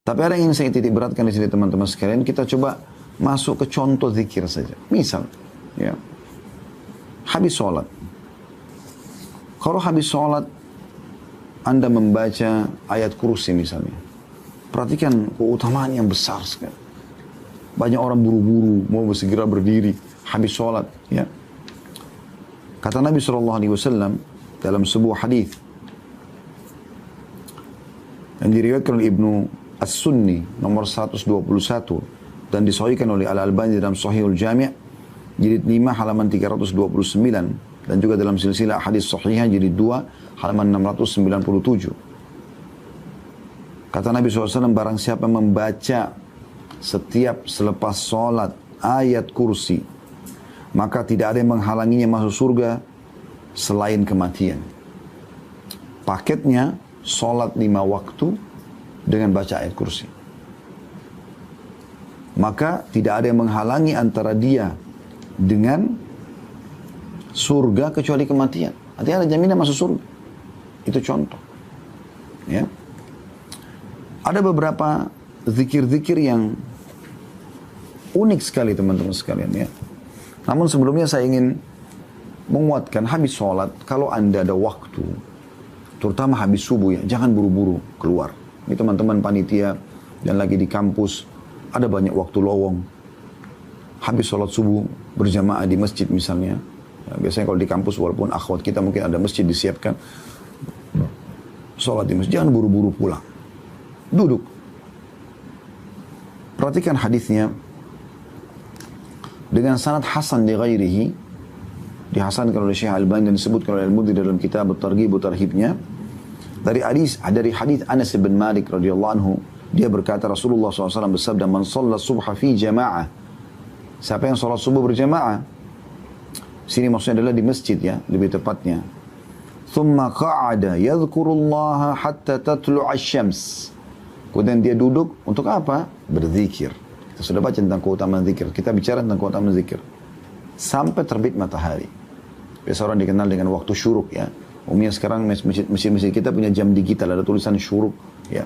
Tapi ada yang ingin saya titik beratkan di sini teman-teman sekalian. Kita coba masuk ke contoh zikir saja. Misal, ya, habis sholat. Kalau habis sholat, Anda membaca ayat kursi misalnya. Perhatikan keutamaan yang besar sekali. Banyak orang buru-buru, mau segera berdiri, habis sholat. Ya. Kata Nabi SAW dalam sebuah hadis yang diriwayatkan oleh Ibnu As-Sunni nomor 121 dan disahihkan oleh Al-Albani dalam Sahihul Jami' jilid 5 halaman 329 dan juga dalam silsilah hadis sahihah jilid 2 halaman 697. Kata Nabi SAW, barang siapa membaca setiap selepas sholat ayat kursi, maka tidak ada yang menghalanginya masuk surga selain kematian. Paketnya sholat 5 waktu dengan baca ayat kursi. Maka tidak ada yang menghalangi antara dia dengan surga kecuali kematian. Artinya ada jaminan masuk surga. Itu contoh. Ya. Ada beberapa zikir-zikir yang unik sekali teman-teman sekalian ya. Namun sebelumnya saya ingin menguatkan habis sholat, kalau Anda ada waktu, terutama habis subuh ya, jangan buru-buru keluar. Ini teman-teman panitia dan lagi di kampus, ada banyak waktu lowong. Habis sholat subuh berjamaah di masjid misalnya. Ya, biasanya kalau di kampus walaupun akhwat kita mungkin ada masjid disiapkan. Sholat di masjid, jangan buru-buru pulang. Duduk. Perhatikan hadisnya. Dengan sanad hasan di ghairihi, dihasankan oleh Syekh Al-Albani dan disebutkan oleh Al-Mudhi dalam kitab At-Targhib wa Tarhibnya. Dari hadis Anas bin Malik radhiyallahu anhu, dia berkata Rasulullah SAW bersabda, "Man shalla subha fi jama'ah." Siapa yang salat subuh berjamaah? Sini maksudnya adalah di masjid ya, lebih tepatnya. "Thumma qa'ada yadhkurullaha hatta tatlu'a asy-syams." Kemudian dia duduk untuk apa? Berzikir. Kita sudah baca tentang keutamaan zikir. Kita bicara tentang keutamaan zikir sampai terbit matahari. Biasa orang dikenal dengan waktu syuruk ya. Umumnya sekarang masjid-masjid kita punya jam digital, ada tulisan syuruk ya.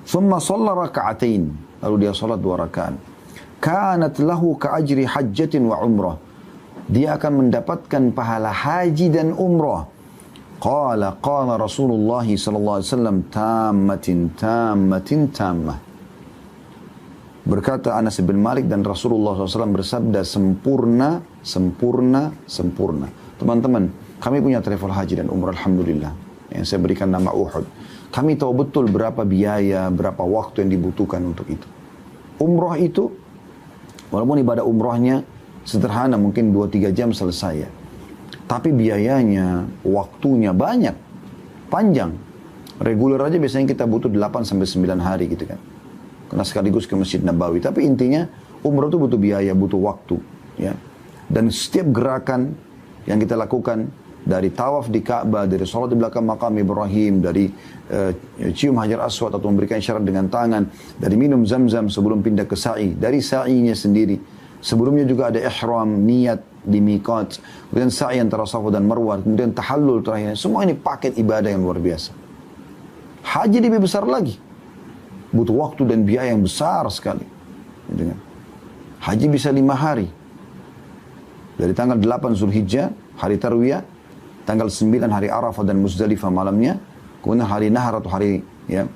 Thumma shalla raka'atain, lalu dia salat 2 rakaat. Kanat lahu ka'ajri hajjatin wa umrah. Dia akan mendapatkan pahala haji dan umrah. Qala Rasulullah sallallahu alaihi wasallam tammatin tammah. Berkata Anas bin Malik dan Rasulullah SAW bersabda sempurna. Teman-teman, kami punya travel haji dan umrah alhamdulillah. Yang saya berikan nama Uhud. Kami tahu betul berapa biaya, berapa waktu yang dibutuhkan untuk itu. Umrah itu, walaupun ibadah umrahnya sederhana, mungkin 2-3 jam selesai ya. Tapi biayanya, waktunya banyak, panjang. Reguler aja biasanya kita butuh 8-9 hari gitu kan. Karena sekaligus ke Masjid Nabawi. Tapi intinya umrah itu butuh biaya, butuh waktu. Ya. Dan setiap gerakan yang kita lakukan, dari tawaf di Ka'bah, dari sholat di belakang makam Ibrahim, dari cium hajar aswad atau memberikan isyarat dengan tangan, dari minum zam-zam sebelum pindah ke sa'i, dari sa'inya sendiri. Sebelumnya juga ada ihram, niat di miqat, kemudian sa'i antara Safa dan Marwah, kemudian tahallul terakhir. Semua ini paket ibadah yang luar biasa. Haji lebih besar lagi. Butuh waktu dan biaya yang besar sekali. Haji bisa 5 hari. Dari tanggal 8 Zulhijjah, hari Tarwiyah, tanggal 9 hari Arafah dan Muzdalifah malamnya, kemudian hari Nahar atau hari ya,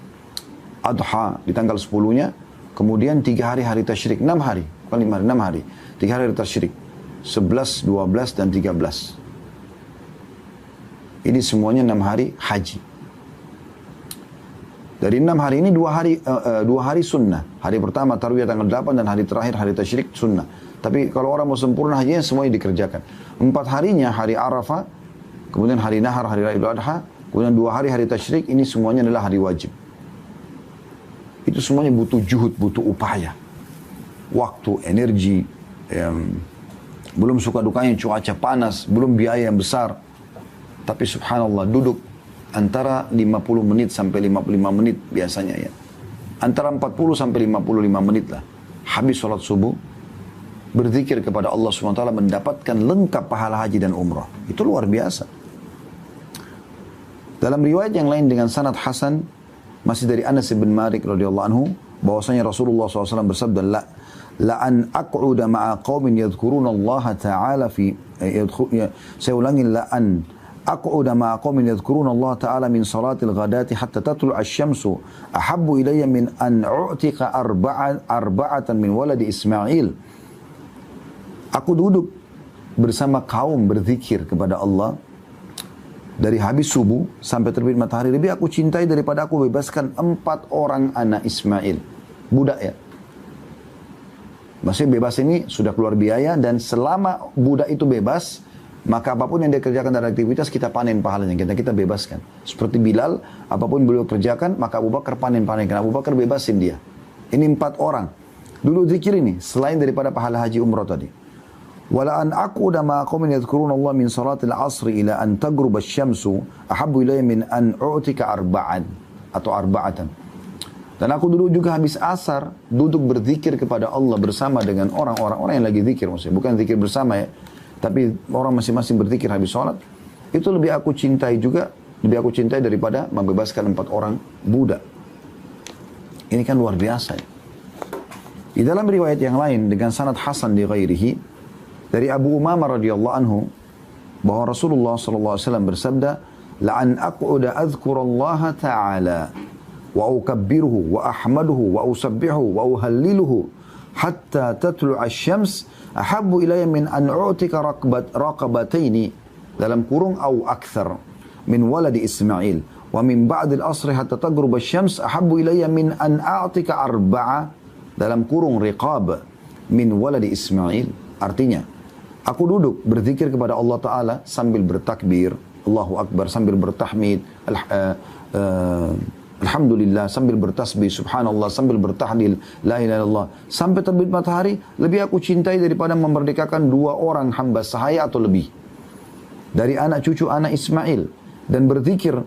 Adha di tanggal 10-nya, kemudian 3 hari hari Tasyrik, 6 hari, bukan 5 hari, 6 hari. 3 hari Tasyrik, 11, 12, dan 13. Ini semuanya 6 hari haji. Dari 6 hari ini 2 hari sunnah. Hari pertama Tarwiyah tanggal 8 dan hari terakhir hari Tasyrik sunnah. Tapi kalau orang mau sempurna hajinya semuanya dikerjakan. 4 harinya hari Arafah, kemudian hari Nahar, hari Idul Adha, kemudian 2 hari hari Tasyrik, ini semuanya adalah hari wajib. Itu semuanya butuh juhud, butuh upaya. Waktu, energi, belum suka dukanya cuaca panas, belum biaya yang besar. Tapi subhanallah duduk antara 50 menit sampai 55 menit biasanya ya. Antara 40 sampai 55 menit lah. Habis sholat subuh, berzikir kepada Allah SWT mendapatkan lengkap pahala haji dan umrah. Itu luar biasa. Dalam riwayat yang lain dengan sanad hasan, Masih dari Anas bin Malik radhiyallahu anhu, bahwasanya Rasulullah SAW bersabda, la an aq'uda ma'a qaumin yadhkuruna Allah ta'ala fi saya ulangi, la an aq'uda ma'a qaumin yadhkuruna Allah ta'ala min salatil ghadati hatta tatlu' asy-syamsu ahabbu ilayya min an u'tika arba'atan min waladi Ismail. Aku duduk bersama kaum berzikir kepada Allah dari habis subuh sampai terbit matahari, lebih aku cintai daripada aku bebaskan 4 orang anak Ismail, budak ya. Maksudnya bebas ini sudah keluar biaya, dan selama budak itu bebas, maka apapun yang dia kerjakan dari aktivitas, kita panen pahalanya, kita bebaskan. Seperti Bilal, apapun beliau kerjakan, maka Abu Bakar panen, karena Abu Bakar bebasin dia. Ini 4 orang. Dulu zikir ini, selain daripada pahala haji umrah tadi. Wala an aquda ma qaumin yadhkuruna Allah min salatil asri ila an tagruba asy-syamsu ahabbu ilayya min an u'tika arba'an atau arba'atan. Dan aku dulu juga habis asar duduk berzikir kepada Allah bersama dengan orang yang lagi zikir, maksudnya bukan zikir bersama ya, tapi orang masing-masing berzikir habis sholat. Itu lebih aku cintai daripada membebaskan 4 orang budak. Ini kan luar biasa ya. Di dalam riwayat yang lain dengan sanad hasan di ghairihi dari Abu Umamah radhiyallahu anhu bahwa Rasulullah sallallahu alaihi wasallam bersabda, la an aq'uda adhkurallaha ta'ala wa ukabbiruhu wa ahmaduhu wa usabbihu wa uhalliluhu hatta tatlu'a asy-syams ahabbu ilayya min an u'tika raqabataini dalam kurung au akthar min waladi Ismail wa min ba'd al-asr hatta taghrub asy-syams ahabbu ilayya min an a'tika arba'a dalam kurung riqab min waladi Ismail. Artinya, aku duduk berzikir kepada Allah Ta'ala sambil bertakbir Allahu Akbar, sambil bertahmid Alhamdulillah, sambil bertasbih subhanallah, sambil bertahlil la ilaha illallah sampai terbit matahari, lebih aku cintai daripada memerdekakan 2 orang hamba sahaya atau lebih dari anak cucu anak Ismail, dan berzikir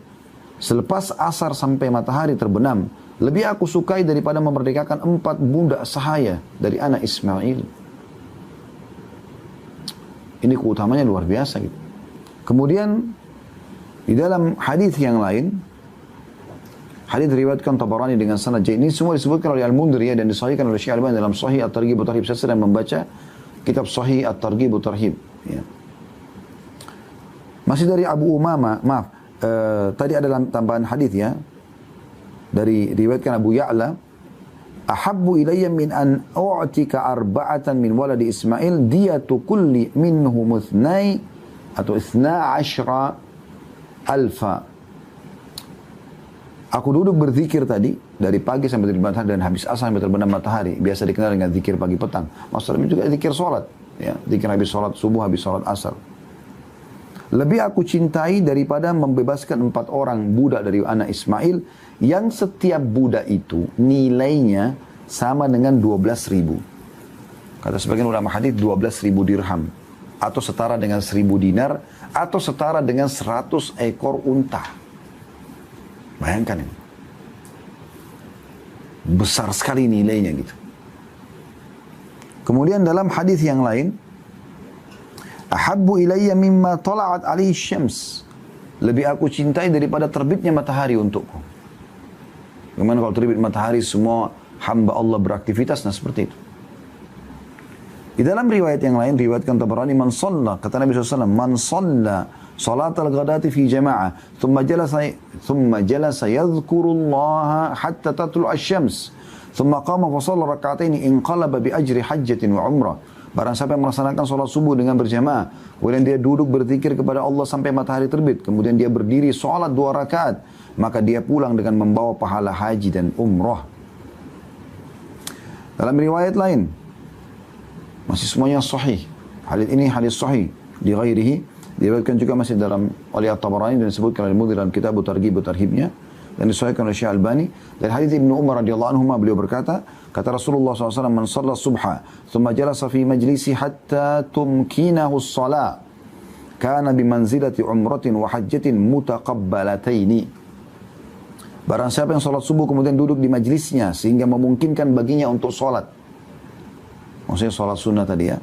selepas asar sampai matahari terbenam, lebih aku sukai daripada memerdekakan 4 budak sahaya dari anak Ismail. Ini keutamanya luar biasa gitu. Kemudian di dalam hadis yang lain, hadis diriwayatkan Tabarani dengan sanad jayyid. Ini semua disebutkan oleh Al-Mundhiri dan disahihkan oleh Syekh Al-Albani dalam Sahih At-Targhib wa Tarhib. Saya sedang membaca kitab Sahih At-Targhib wa Tarhib. Ya. Masih dari Abu Umamah, tadi ada dalam tambahan hadis ya. Dari riwayatkan Abu Ya'la, ahabbu ilayya min an u'tika arba'atan min waladi Ismail diyatu kulli minhum ithnai atau 12 alfa. Aku duduk berzikir tadi dari pagi sampai terbit matahari dan habis asar sampai terbenam matahari. Biasa dikenal dengan zikir pagi petang. Maksudnya juga zikir sholat. Ya, zikir habis sholat subuh, habis sholat asar. Lebih aku cintai daripada membebaskan 4 orang budak dari anak Ismail, yang setiap budak itu nilainya sama dengan 12.000. Kata sebagian ulama hadis 12.000 dirham. Atau setara dengan 1.000 dinar. Atau setara dengan 100 ekor unta. Bayangkan ini. Besar sekali nilainya gitu. Kemudian dalam hadis yang lain, ahabbu ilayya mimma tala'at alaihi syams. Lebih aku cintai daripada terbitnya matahari untukku. Bagaimana kalau terbit matahari semua hamba Allah beraktivitas, nah seperti itu. Di dalam riwayat yang lain, riwayatkan Tabarani, man shalla, kata Nabi SAW, man shalla salat al-ghadati fi jama'ah, thumma jalasa yadhkurullaha hatta tatlu asy-syams, thumma qama fa shalla rak'ataini inqalaba bi ajri hajjatin wa umrah. Barang siapa yang melaksanakan salat subuh dengan berjamaah, kemudian dia duduk berzikir kepada Allah sampai matahari terbit, kemudian dia berdiri salat 2 rakaat, maka dia pulang dengan membawa pahala haji dan umrah. Dalam riwayat lain, masih semuanya sahih. Hadis ini hadis sahih di ghairihi, diriwayatkan juga masih dalam oleh At-Tabarani dan disebutkan oleh Mundhir dalam kitab Targhib wa Tarhibnya, dan disahihkan oleh Syekh Al-Albani. Dari hadis Ibnu Umar radhiyallahu anhu, beliau berkata, kata Rasulullah SAW, man shalla subha thumma jalasa fi majlisi hatta tumkinahu as-salah kana bimanzilati umratin wa hajjatin mutaqabbalataini. Barang siapa yang salat subuh kemudian duduk di majlisnya sehingga memungkinkan baginya untuk salat, maksudnya salat sunnah tadi ya,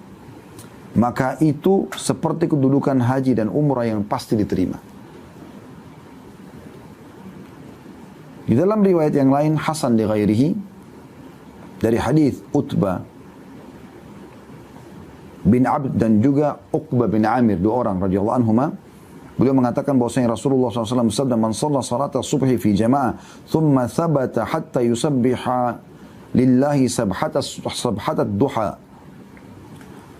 maka itu seperti kedudukan haji dan umrah yang pasti diterima. Di dalam riwayat yang lain Hasan li ghairihi dari hadis Utbah bin Abd dan juga Uqbah bin Amir, dua orang radhiyallahu anhuma, beliau mengatakan bahwasanya Rasulullah SAW bersabda, "Man shalla salat as-subhi fi jama'ah, thumma thabata hatta yusabbiha lillahi sabhatat duha,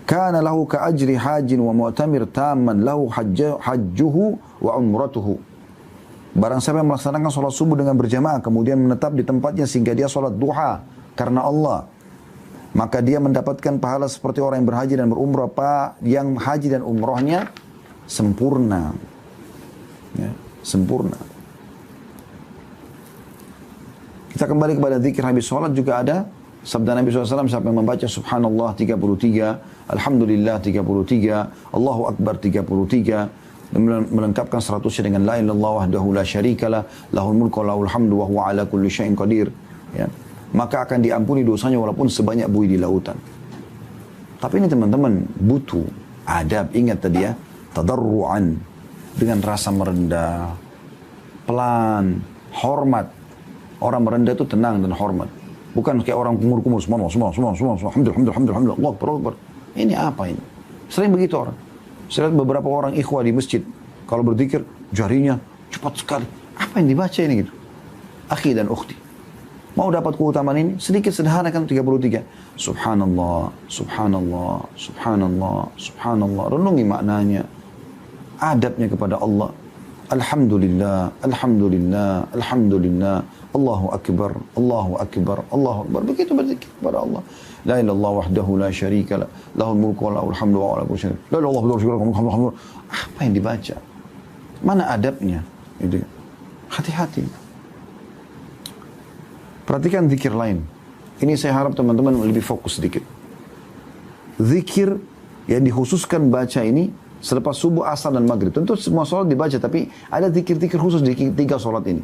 kana lahu ka ajri hajin wa mu'tamir tamman lahu hajjuhu wa umratuhu." Barang siapa yang melaksanakan sholat subuh dengan berjamaah, kemudian menetap di tempatnya sehingga dia sholat duha karena Allah, maka dia mendapatkan pahala seperti orang yang berhaji dan berumrah, yang haji dan umrahnya sempurna. Ya, sempurna. Kita kembali kepada zikir habis sholat, juga ada sabda Nabi SAW, siapa yang membaca Subhanallah 33, Alhamdulillah 33, Allahu Akbar 33, melengkapkan 100 dengan la ilaha illallah wahdahu la syarikalah, lahul mulku wa lahul hamdu wa huwa ala kulli syai'in qadir, ya, maka akan diampuni dosanya walaupun sebanyak buih di lautan. Tapi ini teman-teman butuh adab, ingat tadi ya, tadarruan, dengan rasa merendah, pelan, hormat. Orang merendah itu tenang dan hormat, bukan kayak orang kumur-kumur, semua, alhamdulillah, Allah Akbar. Ini apa ini? Sering begitu orang. Saya lihat beberapa orang ikhwah di masjid, kalau berzikir, jarinya cepat sekali. Apa yang dibaca ini gitu? Akhi dan ukhti, mau dapat keutamaan ini, sedikit sederhana kan 33. Subhanallah, subhanallah, subhanallah, subhanallah. Renungi maknanya, adabnya kepada Allah. Alhamdulillah, alhamdulillah, alhamdulillah. Allahu Akbar, Allahu Akbar, Allahu Akbar. Begitu berzikir kepada Allah. La ilaha illallah wahdahu la syarikalah, lahul mulku wa lahul hamdu wa ala kulli syai'in. La ilaha illallah. Apa yang dibaca? Mana adabnya? Gitu. Hati-hati. Perhatikan zikir lain. Ini saya harap teman-teman lebih fokus sedikit. Zikir yang dikhususkan baca ini selepas subuh, asar dan maghrib. Tentu semua sholat dibaca, tapi ada zikir-zikir khusus di 3 sholat ini.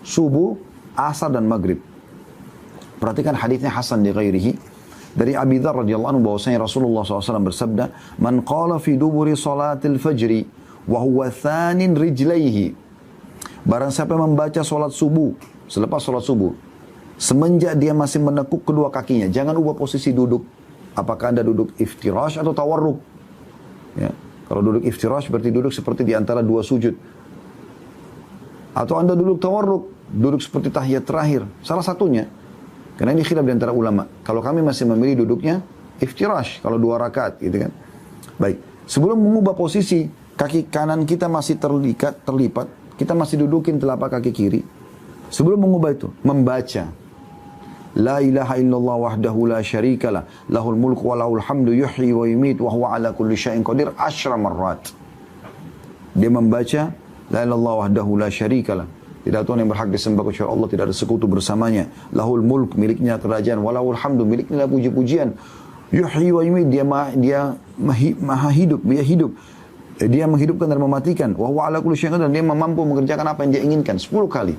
Subuh, asar dan maghrib. Perhatikan hadisnya Hasan li ghairihi. Dari Abi Dzar radhiyallahu anhu bahwasanya Rasulullah SAW bersabda, "Man qala fi duburi salatil fajri wa huwa thanin rijlaihi." Barang siapa membaca salat subuh, selepas salat subuh, semenjak dia masih menekuk kedua kakinya, jangan ubah posisi duduk. Apakah Anda duduk iftirash atau tawarruk? Ya. Kalau duduk iftirash berarti duduk seperti di antara 2 sujud. Atau Anda duduk tawarruk, duduk seperti tahiyat terakhir. Salah satunya. Karena ini khilaf di antara ulama. Kalau kami masih memilih duduknya iftirash, kalau 2 rakaat gitu kan. Baik, sebelum mengubah posisi, kaki kanan kita masih terlipat, kita masih dudukin telapak kaki kiri. Sebelum mengubah itu, membaca La ilaha illallah wahdahu la syarikalah, lahul mulku wa lahul hamdu yuhyi wa yumit wa huwa ala kulli syai'in qadir 10 marrat. Dia membaca La ilaha illallah wahdahu la syarikalah, tidak Tuhan yang berhak disembah kecuali Allah, tidak ada sekutu bersamanya. Lahul mulk, miliknya kerajaan. Walahul hamdu, miliknya puji-pujian. Yuhyi wa yumit, dia maha hidup, dia hidup. Dia menghidupkan dan mematikan. Wa huwa ala kulli syai'in qadir, dan dia mampu mengerjakan apa yang dia inginkan 10 kali.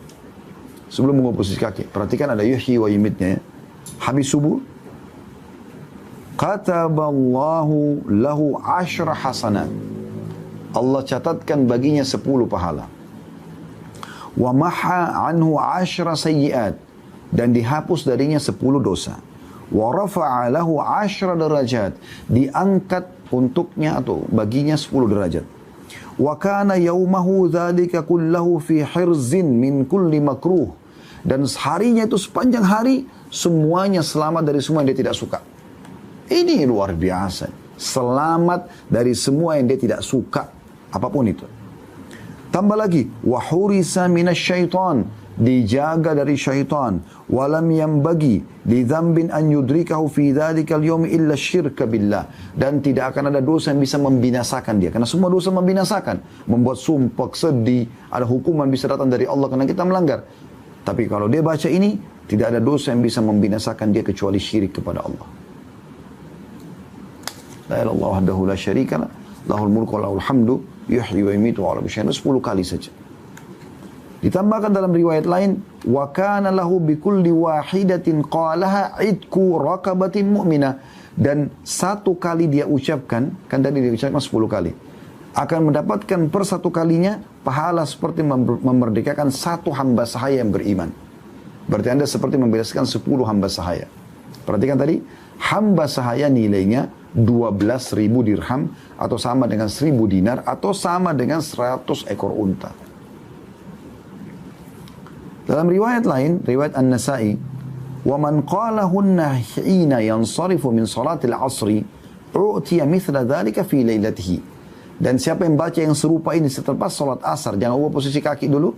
Sebelum mengubah posisi kaki. Perhatikan ada yuhyi wa yumitnya ya. Habis subuh, kataballahu lahu 10 hasanat. Allah catatkan baginya 10 pahala. Wa maha anhu 10 sayyiat, dan dihapus darinya 10 dosa. Wa rafa'a lahu 10 derajat, diangkat untuknya atau baginya 10 derajat. Wa kana yaumahu dzalika kullahu fi hirzin min kulli makruh, dan harinya itu sepanjang hari semuanya selamat dari semua yang dia tidak suka. Ini luar biasa. Selamat dari semua yang dia tidak suka, apapun itu. Tambah lagi, wa hurisa minasyaitan, dijaga dari syaitan. Walam yambagi li dzambin an yudrikahu fi dzalikal yaum illa syirka billah, dan tidak akan ada dosa yang bisa membinasakan dia, karena semua dosa membinasakan, membuat sumpah, sedih, ada hukuman bisa datang dari Allah karena kita melanggar. Tapi kalau dia baca ini, tidak ada dosa yang bisa membinasakan dia kecuali syirik kepada Allah. La ilaha illallah wahdahu la syarikalah, lahul mulku wa lahul hamdu yuhyi wa yumiitu wa ala kulli syai'in, 10 kali saja. Ditambahkan dalam riwayat lain, wa kana lahu bi kulli wahidatin qalaha idku raqabatin mu'minah, dan 1 kali dia ucapkan, kan tadi dia ucapkan 10 kali, akan mendapatkan per 1 kalinya pahala seperti memerdekakan 1 hamba sahaya yang beriman. Berarti Anda seperti membebaskan 10 hamba sahaya. Perhatikan tadi, hamba sahaya nilainya 12.000 dirham atau sama dengan 1.000 dinar atau sama dengan 100 ekor unta. Dalam riwayat lain, riwayat An-Nasa'i, wa man qalahunna hina yansarifu min salatil asri u'tiya mithla dhalika fi lailatihi. Dan siapa yang baca yang serupa ini setelah salat asar, jangan ubah posisi kaki dulu,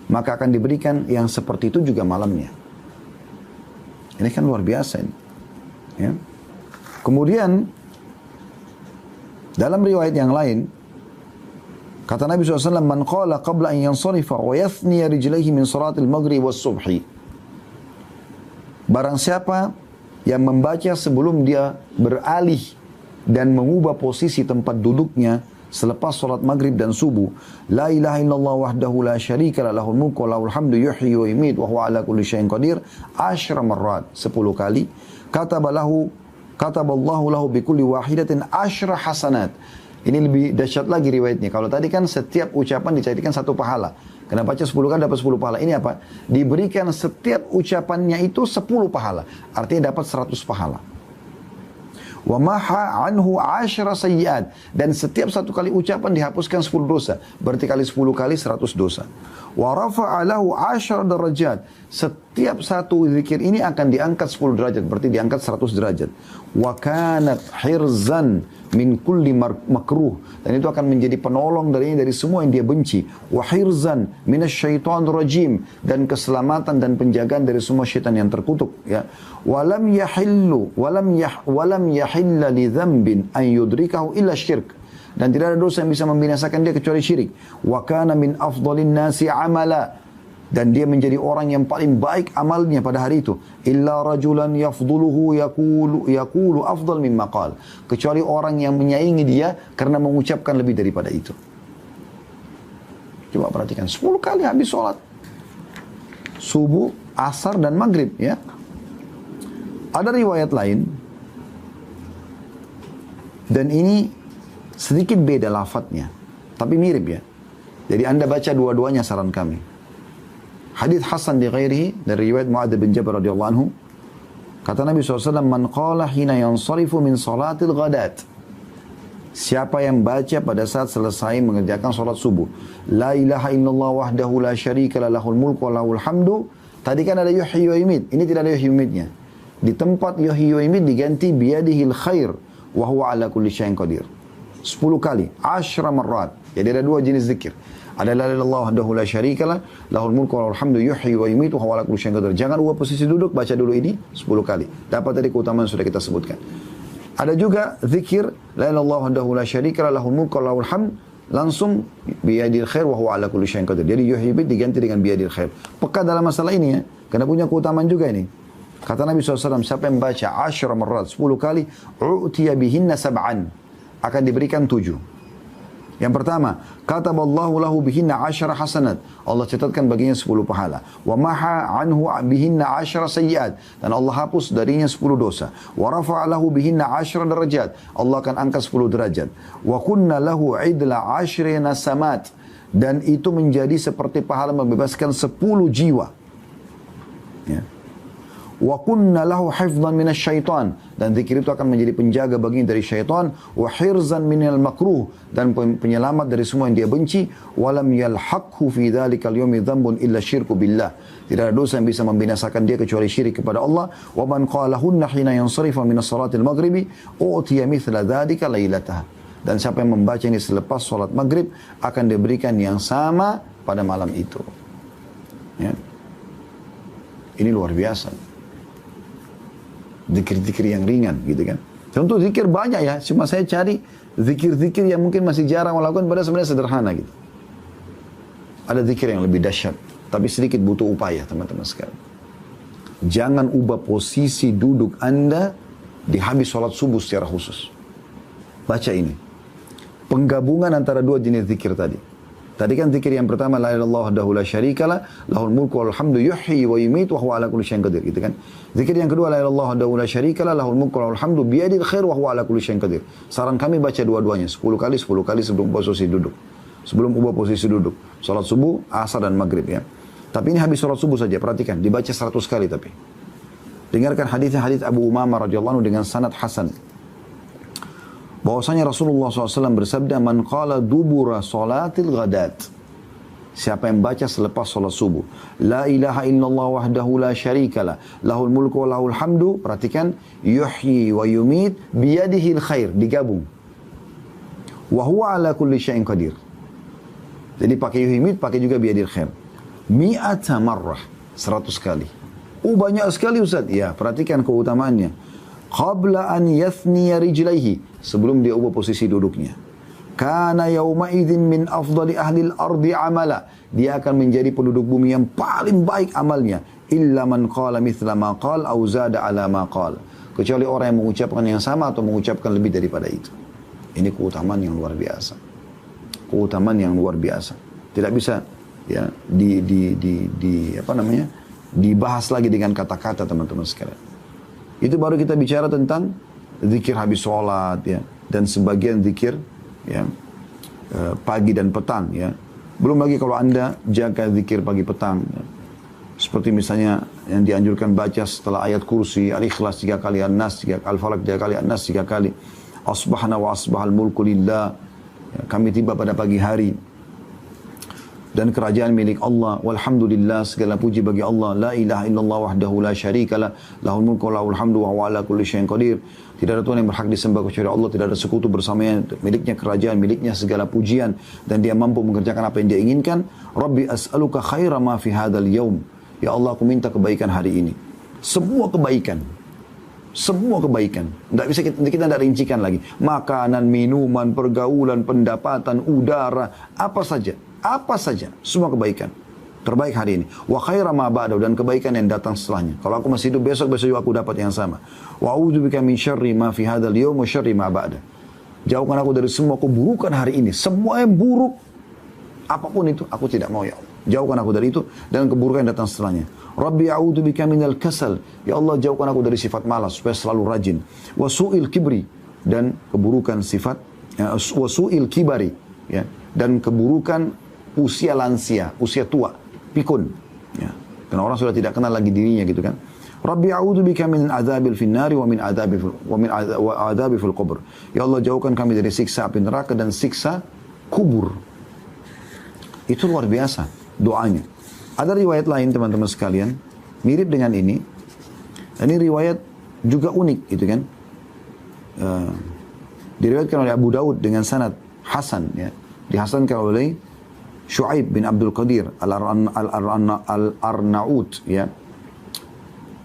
maka akan diberikan yang seperti itu juga malamnya. Ini kan luar biasa ini. Ya. Kemudian dalam riwayat yang lain kata Nabi SAW, man qala qabla an yansarifa wa yathniya rijlaihi min salatil maghrib was subhi. Barang siapa yang membaca sebelum dia beralih dan mengubah posisi tempat duduknya selepas salat maghrib dan subuh, la ilaha illallah wahdahu la syarika lahul mulku wa lahul hamdu yuhyi wa yumiit wa huwa ala kulli syai'in qadir 10 marrat, 10 kali, kataballahu lahu bi kulli wahidatin 10 hasanat. Ini lebih dahsyat lagi riwayatnya. Kalau tadi kan setiap ucapan dicatatkan 1 pahala. Kena baca 10 kali dapat 10 pahala. Ini apa? Diberikan setiap ucapannya itu 10 pahala. Artinya dapat 100 pahala. Wa maha anhu 10 sayyiat, dan setiap 1 kali ucapan dihapuskan 10 dosa. Berarti kali 10 kali 100 dosa. Wa rafa'a lahu 10 darajat. Setiap 1 zikir ini akan diangkat 10 derajat, berarti diangkat 100 derajat. Wa kanat hirzan min kulli makruh, dan itu akan menjadi penolong darinya dari semua yang dia benci. Wa hirzan minasyaitonir rajim, dan keselamatan dan penjagaan dari semua syaitan yang terkutuk, ya. Walam yahilla li dzambin an yudrikahu illa syirk, dan tidak ada dosa yang bisa membinasakan dia kecuali syirik. Wa kana min afdhalin nasi amala, dan dia menjadi orang yang paling baik amalnya pada hari itu. Illa rajulan yafduluhu yaqulu afdal mimma qal, kecuali orang yang menyaingi dia karena mengucapkan lebih daripada itu. Coba perhatikan, 10 kali habis sholat subuh, asar dan maghrib, ya. Ada riwayat lain, dan ini sedikit beda lafadznya, tapi mirip, ya. Jadi Anda baca dua-duanya, saran kami. Hadits Hasan di ghairihi dari riwayat Mu'adz bin Jabal radhiyallahu anhu, kata Nabi SAW, man qala hina yansarifu min salatil ghadat, siapa yang baca pada saat selesai mengerjakan salat subuh, la ilaha illallah wahdahu la syarika lahul mulku wa lahul hamdu. Tadi kan ada yuhyi wa yumiit, ini tidak ada yuhyi wa yumiitnya. Di tempat yuhyi wa yumiit diganti biyadihil khair wa huwa ala kulli syai'in qadir. 10 kali, 10 marrat. Jadi ada 2 jenis zikir. Ada la ilaha illallah wahdahu la syarikalah lahul mulku wa lahul hamdu yuhyi wa yumiitu wa huwa ala kulli syai'in qadir. Jangan ubah posisi duduk, baca dulu ini 10 kali. Dapat tadi keutamaan sudah kita sebutkan. Ada juga zikir la ilaha illallah wahdahu la syarikalah lahul mulku wa lahul hamd, langsung biyadil khair wa huwa ala kulli syai'in qadir. Jadi yuhyi diganti dengan biyadil khair. Peka dalam masalah ini, ya, karena punya keutamaan juga ini. Kata Nabi SAW, siapa yang baca 10 marrat, 10 kali, u'tiya bihinna sab'an, akan diberikan 7. Yang pertama, kataballahu lahu bihinna 10 hasanat, Allah catatkan baginya 10 pahala. Wa maha anhu bihinna 10 sayyiat, dan Allah hapus darinya 10 dosa. Wa rafa'a lahu bihinna 10 darajat, Allah akan angkat 10 derajat. Wa kunna lahu idla 10 nasamat, dan itu menjadi seperti pahala membebaskan 10 jiwa. Ya. Wa kunna lahu hifdhan minasyaitan, dan zikir itu akan menjadi penjaga baginya dari syaitan. Wa hirzan minal makruh, dan penyelamat dari semua yang dia benci. Walam yalhaqhu fi dhalikal yawmi dhanbun illa syirku billah, tidak ada dosa yang bisa membinasakan dia kecuali syirik kepada Allah. Wa man qalahunna hina yansarifa min as-salatil maghribi utiya mithla dhalika lailataha, dan siapa yang membaca ini selepas salat maghrib akan diberikan yang sama pada malam itu, ya. Ini luar biasa. Zikir-zikir yang ringan, gitu kan. Contoh zikir banyak, ya. Cuma saya cari zikir-zikir yang mungkin masih jarang melakukan, padahal sebenarnya sederhana, gitu. Ada zikir yang lebih dahsyat, tapi sedikit butuh upaya, teman-teman sekalian. Jangan ubah posisi duduk Anda di habis sholat subuh secara khusus. Baca ini. Penggabungan antara 2 jenis zikir tadi. Tadi kan zikir yang pertama, la ilaha illallah wahdahu la syarikalah lahul mulku wa lahul hamdu yuhyi wa yumiitu wa huwa ala kulli syai'in qadir, gitu kan. Zikir yang kedua, la ilaha illallah wahdahu la syarikalah lahul mulku wa lahul hamdu biyadil khair wa huwa ala kulli syai'in qadir. Saran kami baca dua-duanya 10 kali sebelum posisi duduk. Sebelum ubah posisi duduk. Salat subuh, asar dan maghrib, ya. Tapi ini habis sholat subuh saja, perhatikan, dibaca 100 kali tapi. Dengarkan hadis Abu Umamah radhiyallahu anhu dengan sanad hasan. Bahwasanya Rasulullah SAW bersabda, "Man qala dubura salatil ghadat." Siapa yang baca selepas sholat subuh, La ilaha illallah wahdahu la syarikalah, lahul mulku wa lahul hamdu, perhatikan, yuhyi wa yumit biyadihil khair, digabung. Wa huwa ala kulli syai'in qadir. Jadi pakai yuhyi yumit, pakai juga biyadihil khair. Mi'ata marrah, 100 kali. Banyak sekali Ustaz. Ya, perhatikan keutamaannya. Qabla an yathniya rijlaihi, sebelum dia ubah posisi duduknya. Kana yawma idzin min afdali ahli al-ardi amala. Dia akan menjadi penduduk bumi yang paling baik amalnya. Illa man qala mithla ma qala aw zada ala ma qala. Kecuali orang yang mengucapkan yang sama atau mengucapkan lebih daripada itu. Ini keutamaan yang luar biasa. Keutamaan yang luar biasa. Tidak bisa ya dibahas lagi dengan kata-kata teman-teman sekalian. Itu baru kita bicara tentang zikir habis sholat ya, dan sebagian zikir ya, pagi dan petang ya. Belum lagi kalau Anda jaga zikir pagi petang ya. Seperti misalnya yang dianjurkan baca setelah ayat kursi, Al-Ikhlas 3 kali, An-Nas 3 kali, Al-Falaq 3 kali, An-Nas 3 kali. Asbahna wa asbahal mulku lillah. Ya, kami tiba pada pagi hari dan kerajaan milik Allah. Walhamdulillah, segala puji bagi Allah. La ilaha illallah wahdahu la syarikalah, lahul mulku wa lahul hamdu wa huwa ala kulli syai'in qadir. Tidak ada Tuhan yang berhak disembah kecuali Allah, tidak ada sekutu bersamanya, miliknya kerajaan, miliknya segala pujian, dan dia mampu mengerjakan apa yang dia inginkan. Rabbi as'aluka khaira ma fi hadzal yaum. Ya Allah, aku minta kebaikan hari ini. Semua kebaikan. Semua kebaikan. Tidak bisa kita tidak rincikan lagi. Makanan, minuman, pergaulan, pendapatan, udara, apa saja. Apa saja, semua kebaikan. Terbaik hari ini. Wa khaira ma ba'dahu, dan kebaikan yang datang setelahnya. Kalau aku masih hidup besok juga aku dapat yang sama. Wa a'udzubika min syarri ma fi hadzal yaum wa syarri ma ba'da. Jauhkan aku dari semua keburukan hari ini. Semua yang buruk, apapun itu, aku tidak mau ya Allah. Jauhkan aku dari itu dan keburukan yang datang setelahnya. Rabbi a'udzubika minal kasal. Ya Allah, jauhkan aku dari sifat malas supaya selalu rajin. Wa su'il kibri, dan keburukan sifat wa su'il kibari, ya, dan keburukan usia lansia, usia tua, pikun. Ya. Karena orang sudah tidak kenal lagi dirinya gitu kan. Rabbi a'udzubika min adzabil finnari wa min adzabi fil qubur. Ya Allah, jauhkan kami dari siksa api neraka dan siksa kubur. Itu luar biasa doanya. Ada riwayat lain teman-teman sekalian, mirip dengan ini. Ini riwayat juga unik gitu kan. Diriwayatkan oleh Abu Daud dengan sanad hasan ya. Dihasankan oleh Shu'aib bin Abdul Qadir Al-Arnaut ya.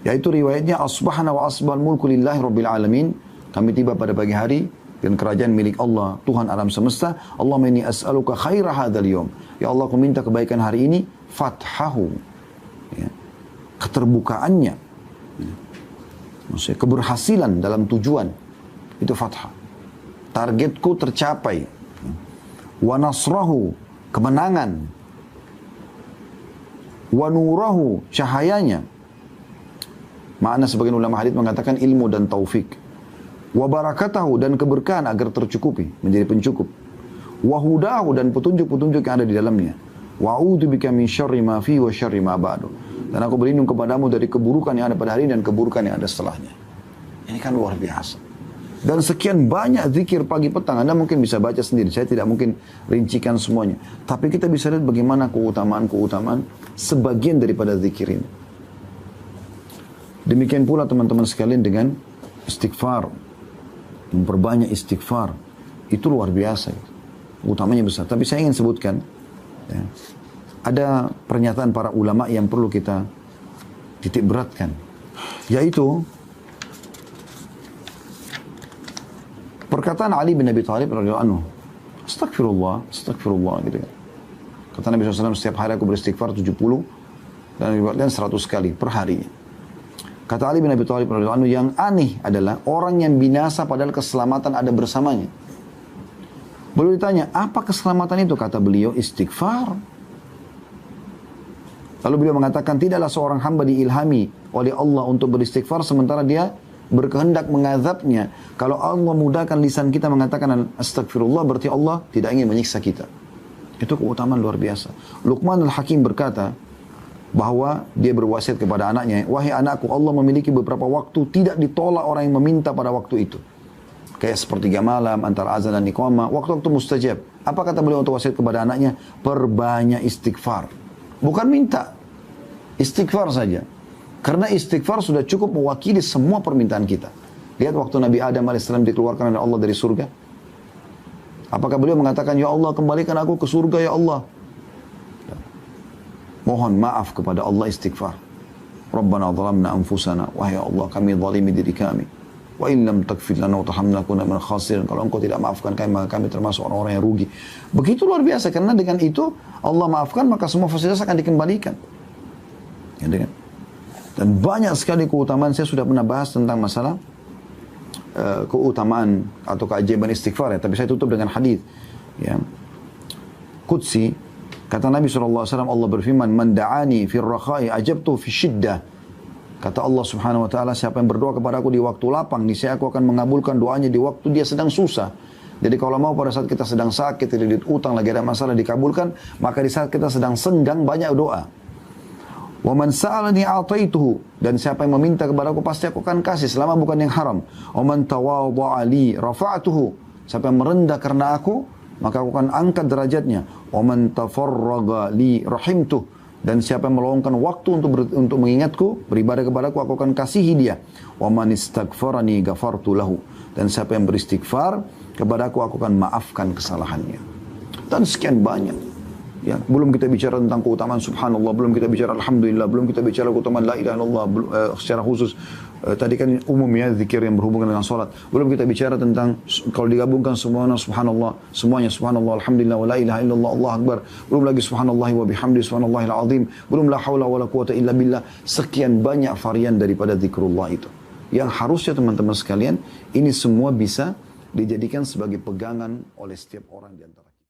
Yaitu riwayatnya, asbahna wa asbahal mulku lillahi rabbil alamin. Kami tiba pada pagi hari dan kerajaan milik Allah, Tuhan alam semesta. Allahumma inni as'aluka khaira hadzal yawm. Ya Allah, aku minta kebaikan hari ini, fathahu. Ya. Keterbukaannya. Ya. Maksudnya keberhasilan dalam tujuan. Itu fathah. Targetku tercapai. Wa nasrahu, kemenangan. Wa nurahu, cahayanya. Makna sebagian ulama hadis mengatakan ilmu dan taufik. Wa barakatahu, dan keberkahan agar tercukupi, menjadi pencukup. Wa hudahu, dan petunjuk-petunjuk yang ada di dalamnya. Wa a'udzubika min syarri ma fi wa syarri ma ba'du. Dan aku berlindung kepadamu dari keburukan yang ada pada hari ini dan keburukan yang ada setelahnya. Ini kan luar biasa. Dan sekian banyak zikir pagi petang. Anda mungkin bisa baca sendiri. Saya tidak mungkin rincikan semuanya. Tapi kita bisa lihat bagaimana keutamaan-keutamaan sebagian daripada zikir ini. Demikian pula teman-teman sekalian dengan istighfar. Memperbanyak istighfar. Itu luar biasa. Utamanya besar. Tapi saya ingin sebutkan. Ya, ada pernyataan para ulama yang perlu kita titik beratkan. Yaitu perkataan Ali bin Abi Thalib radhiyallahu anhu, astagfirullah, astagfirullah gitu kan. Kata Nabi SAW, setiap hari aku beristighfar 70 dan 100 kali per hari. Kata Ali bin Abi Thalib radhiyallahu anhu, yang aneh adalah orang yang binasa padahal keselamatan ada bersamanya. Beliau ditanya, apa keselamatan itu? Kata beliau, istighfar. Lalu beliau mengatakan, tidaklah seorang hamba diilhami oleh Allah untuk beristighfar sementara dia berkehendak mengazabnya. Kalau Allah mudahkan lisan kita mengatakan astagfirullah, berarti Allah tidak ingin menyiksa kita. Itu keutamaan luar biasa. Luqman al-Hakim berkata, bahwa dia berwasiat kepada anaknya, wahai anakku, Allah memiliki beberapa waktu tidak ditolak orang yang meminta pada waktu itu. Kayak sepertiga malam, antara azan dan iqamah, waktu-waktu mustajab. Apa kata beliau untuk wasiat kepada anaknya? Perbanyak istighfar. Bukan minta, istighfar saja. Karena istighfar sudah cukup mewakili semua permintaan kita. Lihat waktu Nabi Adam AS dikeluarkan oleh Allah dari surga. Apakah beliau mengatakan, ya Allah kembalikan aku ke surga ya Allah? Mohon maaf kepada Allah, istighfar. Rabbana zalamna anfusana. Wahai Allah, kami zalimi diri kami. Wa in lam taghfir lana wa tarhamna kunna minal khasirin. Kalau engkau tidak maafkan kami, maka kami termasuk orang-orang yang rugi. Begitu luar biasa, karena dengan itu Allah maafkan, maka semua fasilitas akan dikembalikan. Ya, dan banyak sekali keutamaan. Saya sudah pernah bahas tentang masalah keutamaan atau keajaiban istighfar ya. Tapi saya tutup dengan hadis ya. Qudsi, kata Nabi SAW, Allah berfirman, man da'ani fir rakhai ajabtu fi syiddah. Kata Allah Subhanahu wa taala, siapa yang berdoa kepada aku di waktu lapang, niscaya aku akan mengabulkan doanya di waktu dia sedang susah. Jadi kalau mau pada saat kita sedang sakit, tidak utang, lagi ada masalah dikabulkan, maka di saat kita sedang senggang banyak doa. Wa man sa'alani a'taituhu, dan siapa yang meminta kepada aku pasti aku akan kasih selama bukan yang haram. Wa man tawadha'a li rafa'tuhu, siapa yang merendah karena aku maka aku akan angkat derajatnya. Wa man tafarraga li rahimtuh, dan siapa yang meluangkan waktu untuk mengingatku, beribadah kepadaku, aku akan kasihi dia. Wa man istaghfarani ghafartu lahu, dan siapa yang beristighfar kepadaku, aku akan maafkan kesalahannya. Dan sekian banyak. Ya, belum kita bicara tentang keutamaan subhanallah, belum kita bicara alhamdulillah, belum kita bicara keutamaan la ilaha illallah secara khusus. Tadi kan umum ya, zikir yang berhubungan dengan salat. Belum kita bicara tentang kalau digabungkan semuanya subhanallah, semuanya subhanallah, alhamdulillah, wa la ilaha illallah, Allah akbar. Belum lagi subhanallah wa bihamdi subhanallahil azim. Belum la haula wa la quwata illa billah. Sekian banyak varian daripada zikrullah itu. Yang harusnya teman-teman sekalian, ini semua bisa dijadikan sebagai pegangan oleh setiap orang di antara kita.